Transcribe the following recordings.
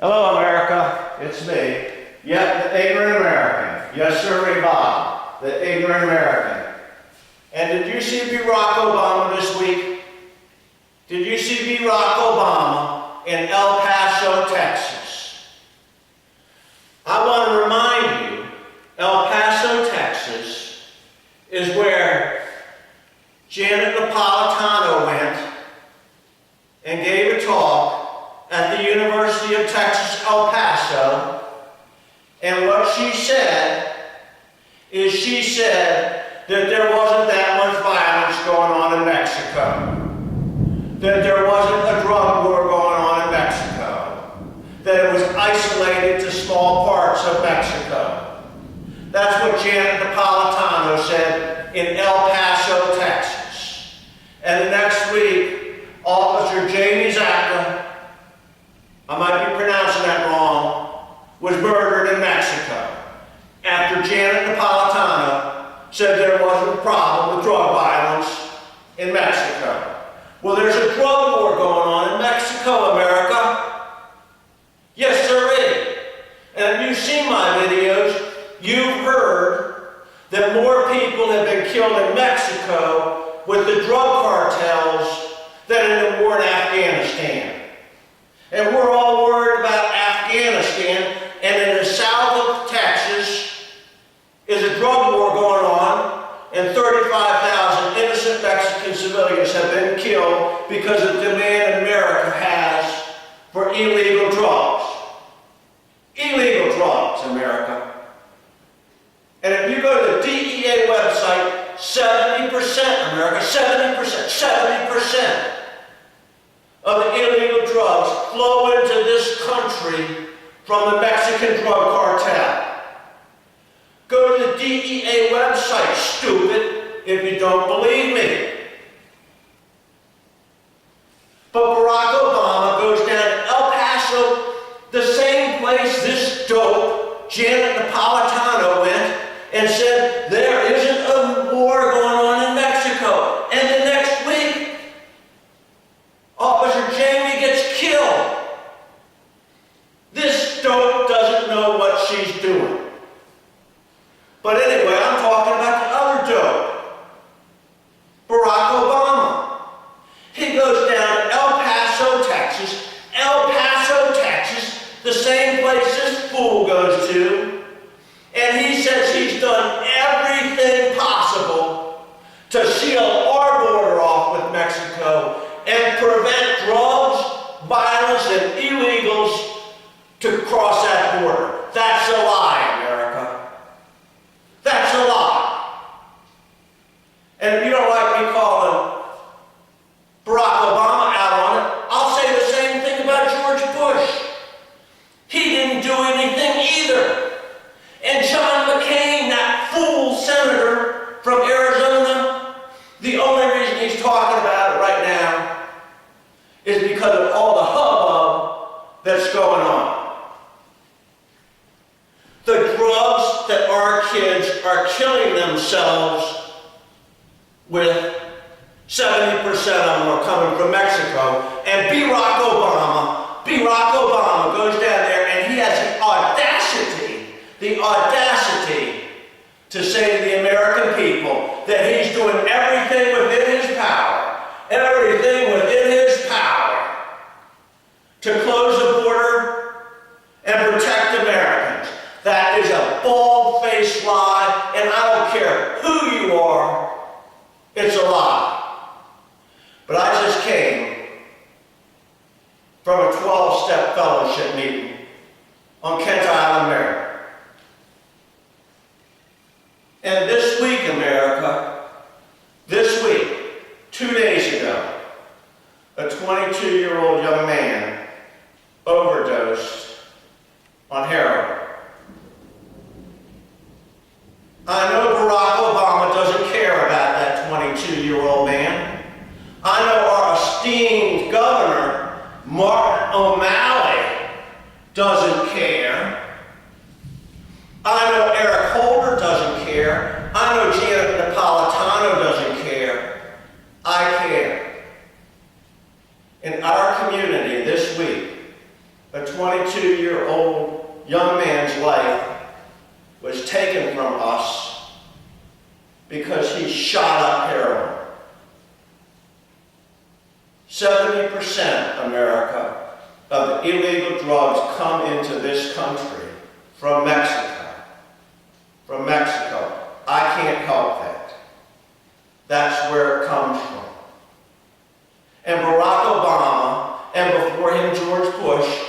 Hello, America. It's me. Yet the ignorant American. Yes, sir, Bob. The ignorant American. And did you see Barrack Obama this week? Did you see Barrack Obama in El Paso, Texas? I want to remind you, El Paso, Texas is where Janet Napolitano went and gave a talk at the University of Texas, El Paso. And what she said is she said that there wasn't that much violence going on in Mexico. That there wasn't a drug war going on in Mexico. That it was isolated to small parts of Mexico. That's what Janet Napolitano said in El Paso, Texas. And next week, Officer Jamie Zacca, I might be pronouncing that wrong, was murdered in Mexico after Janet Napolitano said there wasn't a problem with drug violence in Mexico. Well, there's a drug war going on in Mexico, America. Yes, sirree. And if you've seen my videos, you've heard that more people have been killed in Mexico with the drug cartels than in the war in Afghanistan. And we're all worried about Afghanistan, and in the south of Texas is a drug war going on, and 35,000 innocent Mexican civilians have been killed because of the demand America has for illegal drugs. Illegal drugs, America. And if you go to the DEA website, 70%, America, 70% of the illegal drugs flow into this country from the Mexican drug cartel. Go to the DEA website, stupid, if you don't believe me. But Barrack Obama goes down to El Paso, the same place this dope, Janet Napolitano, went and said, there isn't a war going on in Mexico. And the next week, Officer Jamie gets killed. This dope doesn't know what she's doing. But anyway, I'm talking about the other dope. Barrack Obama. He goes down to El Paso, Texas. El Paso, Texas, the same place this fool goes to. And he says he's done everything possible to seal our border off with Mexico and prevent drugs, violence, and illegals to cross that border. That's a lie, America. That's a lie. And if you don't like me calling Barrack Obama out on it, I'll say the same thing about George Bush. He didn't do anything either. And John McCain, that fool senator from Arizona, the only reason he's talking about it right now is because of all the hubbub that's going on. The drugs that our kids are killing themselves with, 70% of them are coming from Mexico. And Barrack Obama goes down there and he has the audacity to say to the American people that he's doing everything within his power to close the border and protect Americans. That is a bald-faced lie, and I don't care who you are, it's a lie. But I just came from a 12-step fellowship meeting on Kent Island, Maryland. And this week, America, 2 days ago, a 22-year-old young man overdosed on heroin. I know Barrack Obama doesn't care about that 22-year-old man. I know our esteemed governor, Martin O'Malley, doesn't care. I know Eric Holder doesn't care. I know Janet Napolitano doesn't care. I care. In our community this week, a 22-year-old young man's life was taken from us because he shot up heroin. 70%, America, of the illegal drugs come into this country from Mexico. From Mexico. I can't help that. That's where it comes from. And Barack Obama, and before him George Bush,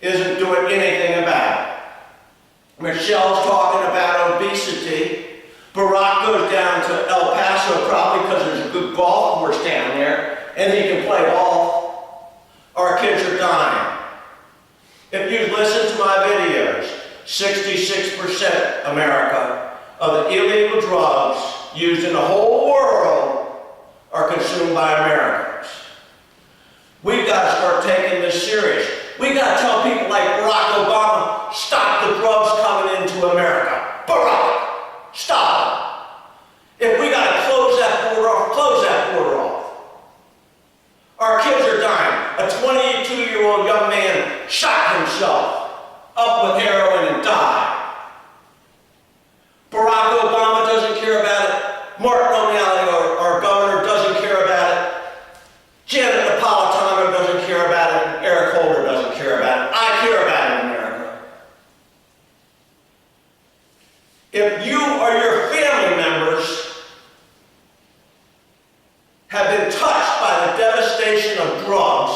isn't doing anything about it. Michelle's talking about obesity. Barack goes down to El Paso probably because there's a good golf course down there, and he can play golf. Our kids are dying. If you listen to my videos, 66%, America, of the illegal drugs used in the whole world are consumed by Americans. We've got to start taking this serious. We've got to tell people like Barack Obama, stop the drugs coming into America. Barack, stop it. If we got to close that border off, close that border off. Our kids are dying. A 22-year-old young man shot himself up with heroin and died. Barack Obama doesn't care about it. Mark O'Malley, our governor, doesn't care about it. Janet Napolitano doesn't care about it. And Eric Holder doesn't care about it. I care about it, America. If you or your family members have been touched by the devastation of drugs,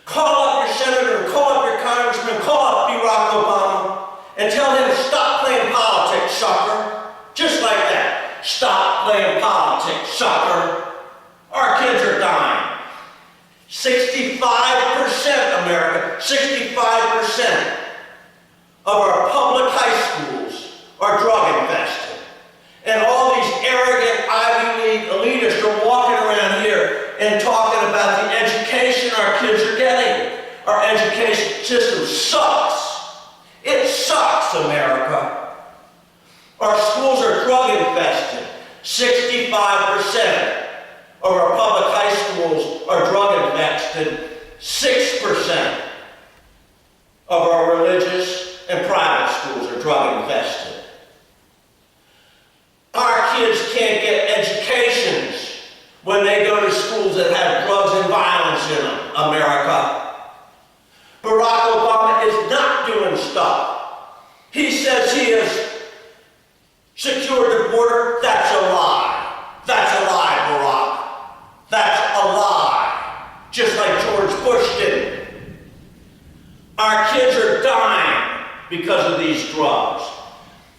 call up your senator, call up your congressman, call up Barack Obama, and tell him, stop playing politics, sucker. Just like that. Stop playing politics, sucker. Our kids are dying. 65%, America, 65% of our public high schools are drug infested. And all these arrogant Ivy League elitists are walking around here and talking about the education our kids are getting. Our education system sucks. It sucks, America. Our schools are drug infested. 65% of our public high schools are drug infested. 6% of our religious and private schools are drug infested. Our kids can't get educations when they go to schools that have drugs and violence in them, America. Barack Obama is not doing stuff. He says he has secured the border. That's a lie. That's a lie, Barack. That's a lie. Just like George Bush did. Our kids are dying because of these drugs.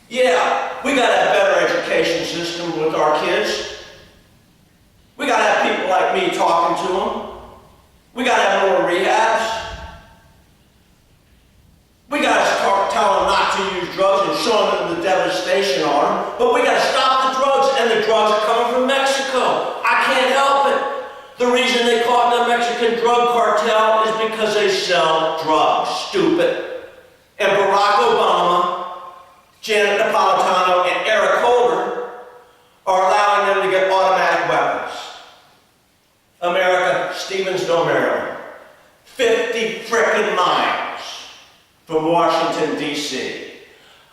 Yeah, we got to have a better education system with our kids. We got to have people like me talking to them. We got to have more rehabs. We got to start telling them not to use drugs and showing them the devastation on them. But we got to stop the drugs, and the drugs are coming from Mexico. I can't help it. The reason they call it the Mexican Drug Cartel is because they sell drugs. Stupid. And Barack Obama, Janet Napolitano, and Eric Holder are allowing them to get automatic weapons. America, Stevensville, Maryland, 50 frickin' miles from Washington, D.C.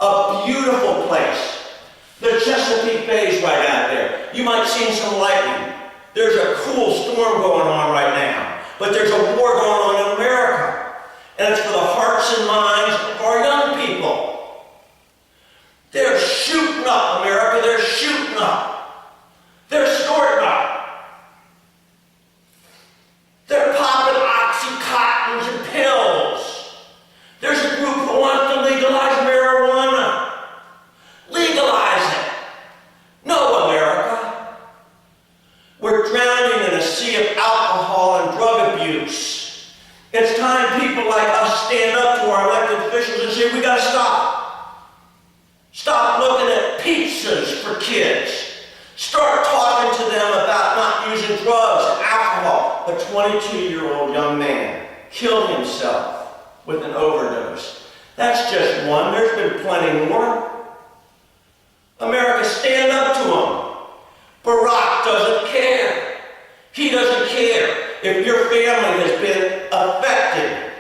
A beautiful place. The Chesapeake Bay is right out there. You might see some lightning. There's a cool storm going on right now. But there's a war going on in America. And it's for the hearts and minds of our young people. They're shooting up, America. They're shooting up. They're snorting up. They're popping Oxycontins and pills. There's a group who wants to legalize marijuana. Legalize it. No, America. We're drowning in a sea of alcohol and drug abuse. It's time people like us stand up to our elected officials and say, we gotta stop. Stop looking at pizzas for kids. Start talking to them about not using drugs and alcohol. A 22-year-old young man killed himself with an overdose. That's just one. There's been plenty more. America, stand up to him. Barack doesn't care. He doesn't care if your family has been affected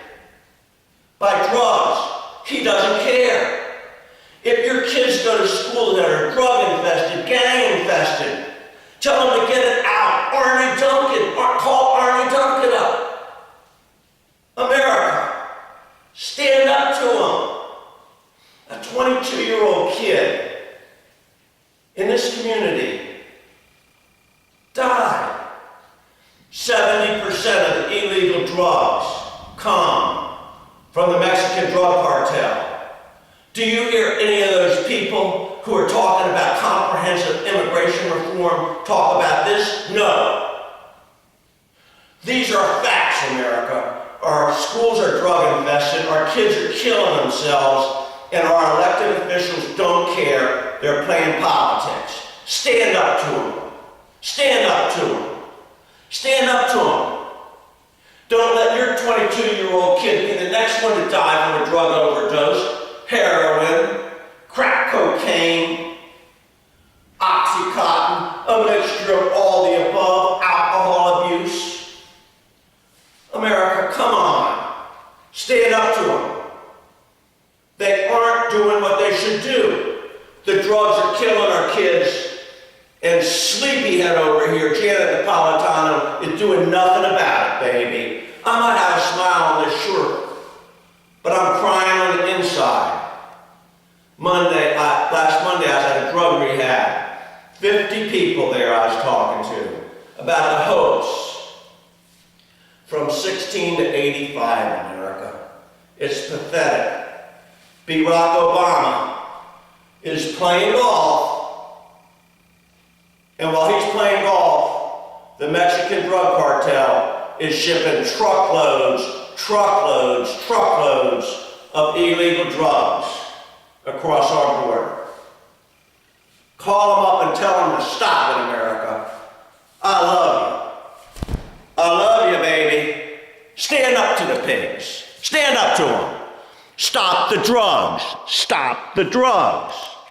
drugs come from the Mexican drug cartel. Do you hear any of those people who are talking about comprehensive immigration reform talk about this? No. These are facts, America. Our schools are drug infested, our kids are killing themselves, and our elected officials don't care. They're playing politics. Stand up to them. Stand up to them. Stand up to them. Don't let your 22-year-old kid be the next one to die from a drug overdose. Heroin, crack cocaine, Oxycontin, a mixture of all the above, alcohol abuse. America, come on. Stand up to them. They aren't doing what they should do. The drugs are killing our kids. And sleepyhead over here, Janet Napolitano, is doing nothing about it, baby. I might have a smile on this shirt, but I'm crying on the inside. Last Monday, I was at a drug rehab. 50 people there I was talking to about the hopes from 16 to 85 in America. It's pathetic. Barrack Obama is playing golf. And while he's playing golf, the Mexican drug cartel is shipping truckloads of illegal drugs across our border. Call them up and tell them to stop it, America. I love you. I love you, baby. Stand up to the pigs. Stand up to them. Stop the drugs. Stop the drugs.